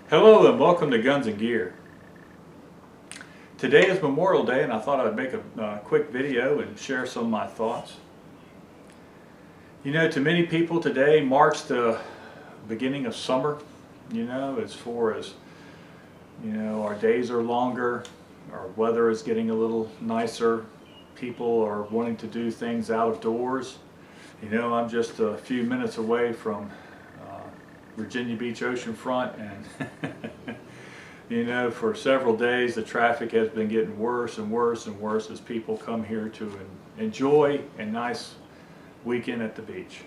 Hello and welcome to Guns and Gear. Today is Memorial Day and I thought I'd make a quick video and share some of my thoughts. You know, to many people today marks the beginning of summer, as far as, our days are longer, our weather is getting a little nicer, people are wanting to do things out of doors. I'm just a few minutes away from Virginia Beach oceanfront, and for several days the traffic has been getting worse and worse and worse as people come here to enjoy a nice weekend at the beach.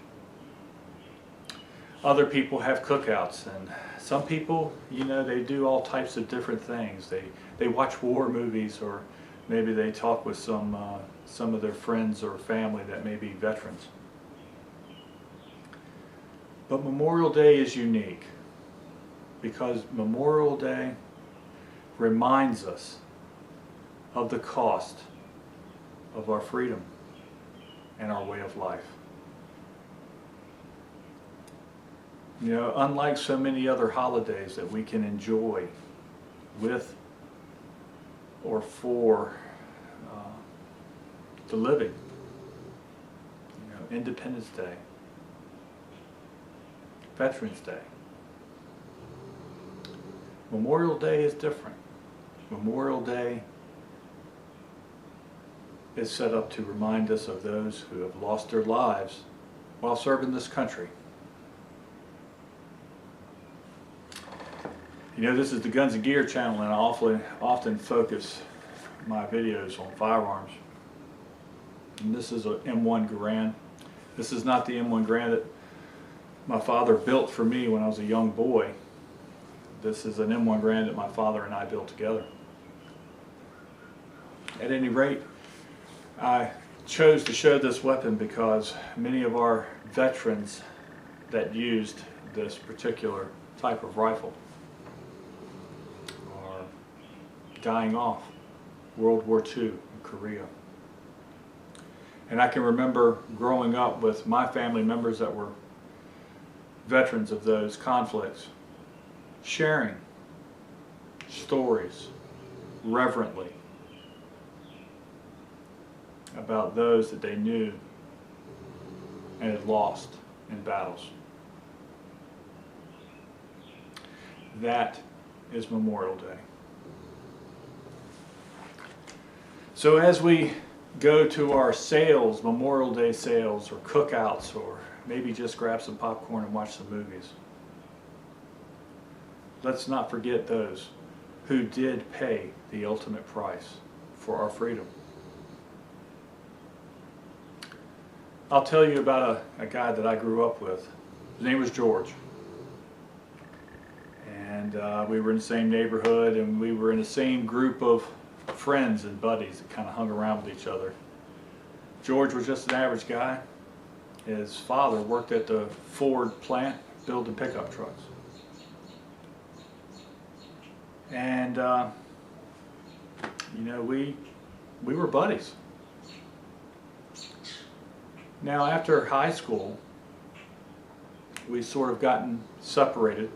Other people have cookouts, and some people, they do all types of different things. They watch war movies, or maybe they talk with some of their friends or family that may be veterans. But Memorial Day is unique because Memorial Day reminds us of the cost of our freedom and our way of life. Unlike so many other holidays that we can enjoy with or for the living, Independence Day, Veterans Day. Memorial Day is different. Memorial Day is set up to remind us of those who have lost their lives while serving this country. This is the Guns and Gear channel, and I often focus my videos on firearms. And this is a M1 Garand. This is not the M1 Garand that my father built for me when I was a young boy. This is an M1 Garand that my father and I built together. At any rate, I chose to show this weapon because many of our veterans that used this particular type of rifle are dying off. World War II in Korea. And I can remember growing up with my family members that were veterans of those conflicts, sharing stories reverently about those that they knew and had lost in battles. That is Memorial Day. So as we go to our sales, Memorial Day sales or cookouts, or maybe just grab some popcorn and watch some movies, let's not forget those who did pay the ultimate price for our freedom. I'll tell you about a guy that I grew up with. His name was George. And we were in the same neighborhood, and we were in the same group of friends and buddies that kind of hung around with each other. George was just an average guy. His father worked at the Ford plant building pickup trucks. And, we were buddies. Now, after high school, we sort of gotten separated.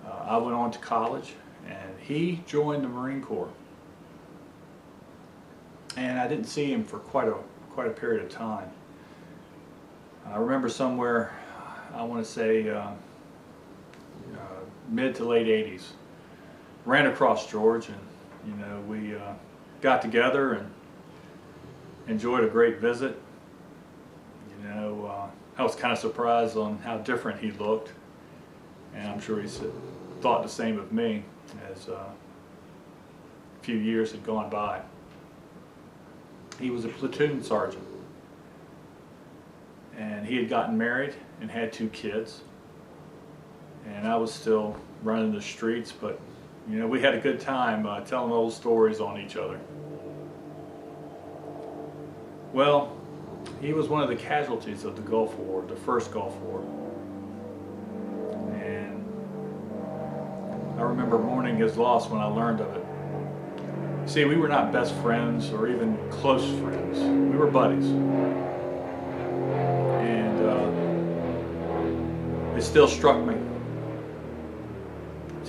I went on to college, and he joined the Marine Corps. And I didn't see him for quite a period of time. I remember somewhere, I want to say mid to late 80s, ran across George, and we got together and enjoyed a great visit. I was kind of surprised on how different he looked, and I'm sure he thought the same of me as a few years had gone by. He was a platoon sergeant, and he had gotten married and had 2 kids, and I was still running the streets, but we had a good time telling old stories on each other. Well, he was one of the casualties of the Gulf War, the first Gulf War, and I remember mourning his loss when I learned of it. See, we were not best friends or even close friends. We were buddies. And it still struck me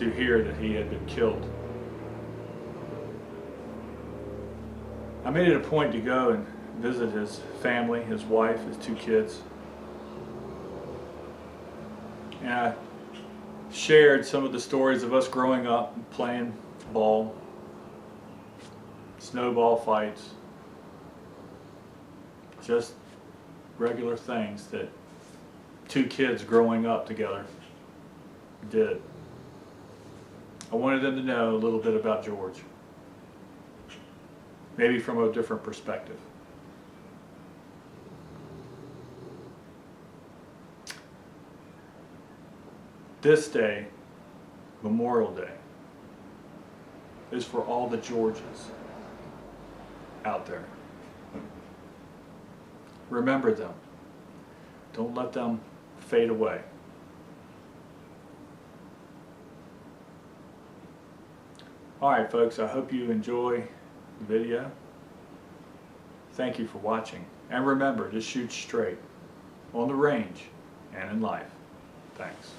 to hear that he had been killed. I made it a point to go and visit his family, his wife, his 2 kids. And I shared some of the stories of us growing up and playing ball, snowball fights, just regular things that 2 kids growing up together did. I wanted them to know a little bit about George, maybe from a different perspective. This day, Memorial Day, is for all the Georges out there. Remember them. Don't let them fade away. Alright folks, I hope you enjoy the video. Thank you for watching. And remember to shoot straight on the range and in life. Thanks.